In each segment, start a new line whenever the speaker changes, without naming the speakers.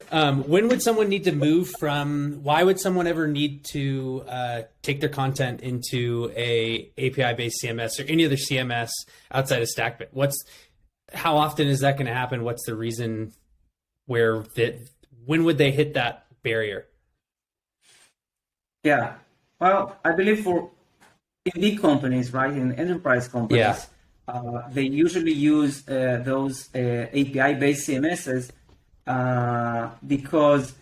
When would someone need to move from? Why would someone ever need to take their content into a API-based CMS or any other CMS outside of Stackbit? How often is that going to happen? What's the reason? When would they hit that barrier?
Yeah, well, I believe for in big companies, right, in enterprise companies, they usually use those API-based CMSs because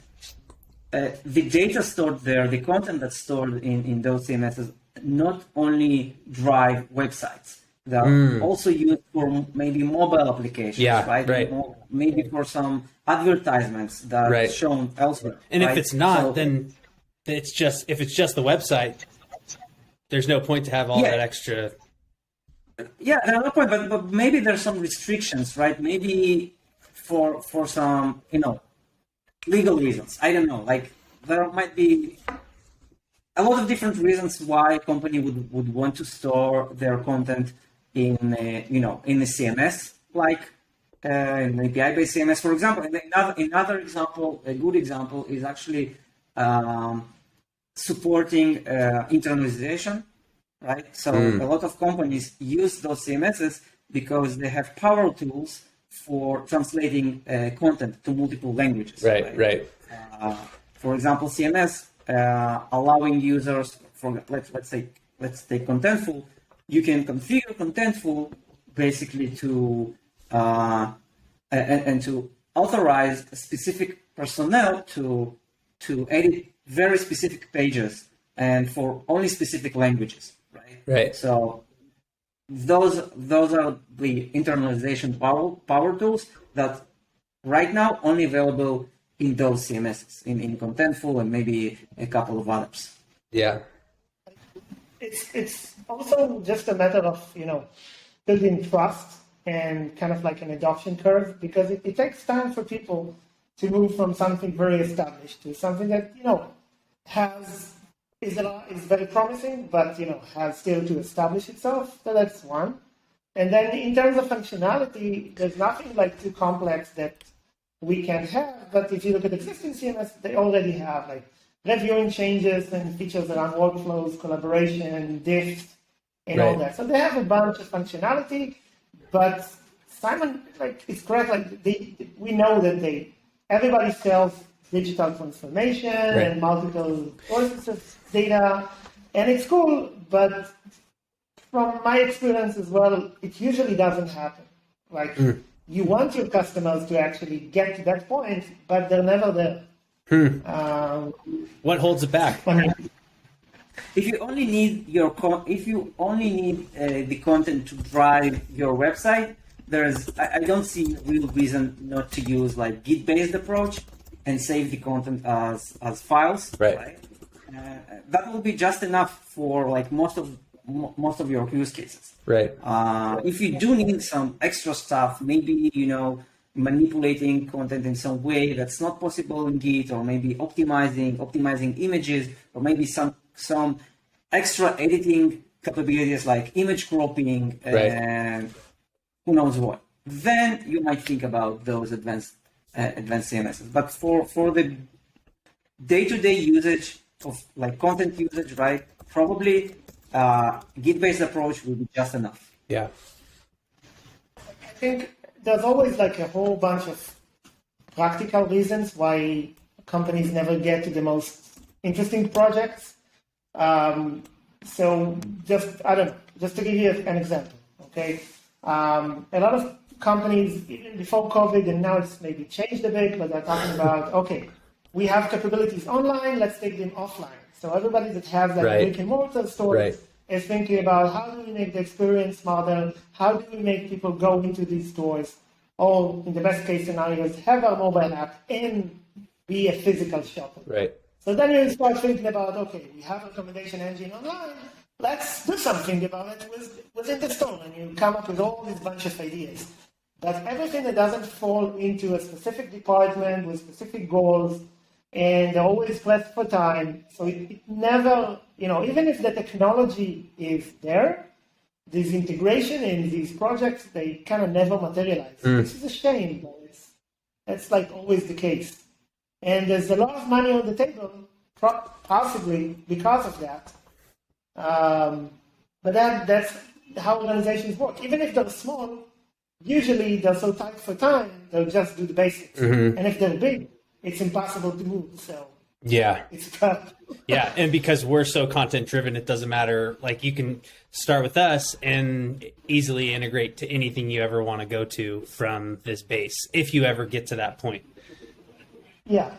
the data stored there, the content that's stored in those CMSs, not only drive websites. They're also used for maybe mobile applications, right? Maybe for some advertisements that are shown elsewhere.
And if it's not, then if it's just the website, there's no point to have all that extra.
Yeah, there's no point, but maybe there's some restrictions, right? Maybe for some, legal reasons. I don't know. Like there might be a lot of different reasons why a company would want to store their content in a CMS, like an API-based CMS, for example. And another example, a good example, is actually supporting internalization, right? So a lot of companies use those CMSs because they have power tools for translating content to multiple languages.
Right.
For example, CMS allowing users, let's take Contentful. You can configure Contentful basically to and to authorize specific personnel to edit very specific pages and for only specific languages,
right?
So those are the internalization power tools that right now only available in those CMSs, in Contentful and maybe a couple of others.
Yeah.
It's also just a matter of, building trust and kind of like an adoption curve, because it takes time for people to move from something very established to something that, is very promising, but, has still to establish itself. So that's one. And then in terms of functionality, there's nothing like too complex that we can have. But if you look at existing CMS, they already have like reviewing changes and features around workflows, collaboration, diffs, and all that. So they have a bunch of functionality, but Simon, it's correct. We know that everybody sells digital transformation and multiple sources of data, and it's cool. But from my experience as well, it usually doesn't happen. You want your customers to actually get to that point, but they're never there.
What holds it back?
If you only need the content to drive your website, I don't see a real reason not to use like Git-based approach and save the content as files. Right? That will be just enough for like most of your use cases.
Right.
If you do need some extra stuff, maybe manipulating content in some way that's not possible in Git, or maybe optimizing images, or maybe some extra editing capabilities like image cropping and who knows what. Then you might think about those advanced CMSs. But for the day-to-day usage of like content usage, right? Probably Git-based approach will be just enough.
Yeah.
I think there's always like a whole bunch of practical reasons why companies never get to the most interesting projects. So just to give you an example, okay? A lot of companies, even before COVID, and now it's maybe changed a bit, but they're talking about, okay, we have capabilities online, let's take them offline. So everybody that has like brick and mortar stores is thinking about how do we make the experience smarter, how do we make people go into these stores, or in the best case scenarios, have our mobile app and be a physical shopper.
Right.
So then you start thinking about, okay, we have a recommendation engine online, let's do something about it within the store, and you come up with all this bunch of ideas. But everything that doesn't fall into a specific department with specific goals, and they're always pressed for time, so it never, even if the technology is there, this integration in these projects, they kind of never materialize. This is a shame, but it's like always the case. And there's a lot of money on the table, possibly because of that. But that's how organizations work. Even if they're small, usually they're so tight for time, they'll just do the basics. And if they're big, it's impossible to move. So
yeah,
it's tough.
Yeah, and because we're so content driven, it doesn't matter. Like you can start with us and easily integrate to anything you ever want to go to from this base, if you ever get to that point.
Yeah.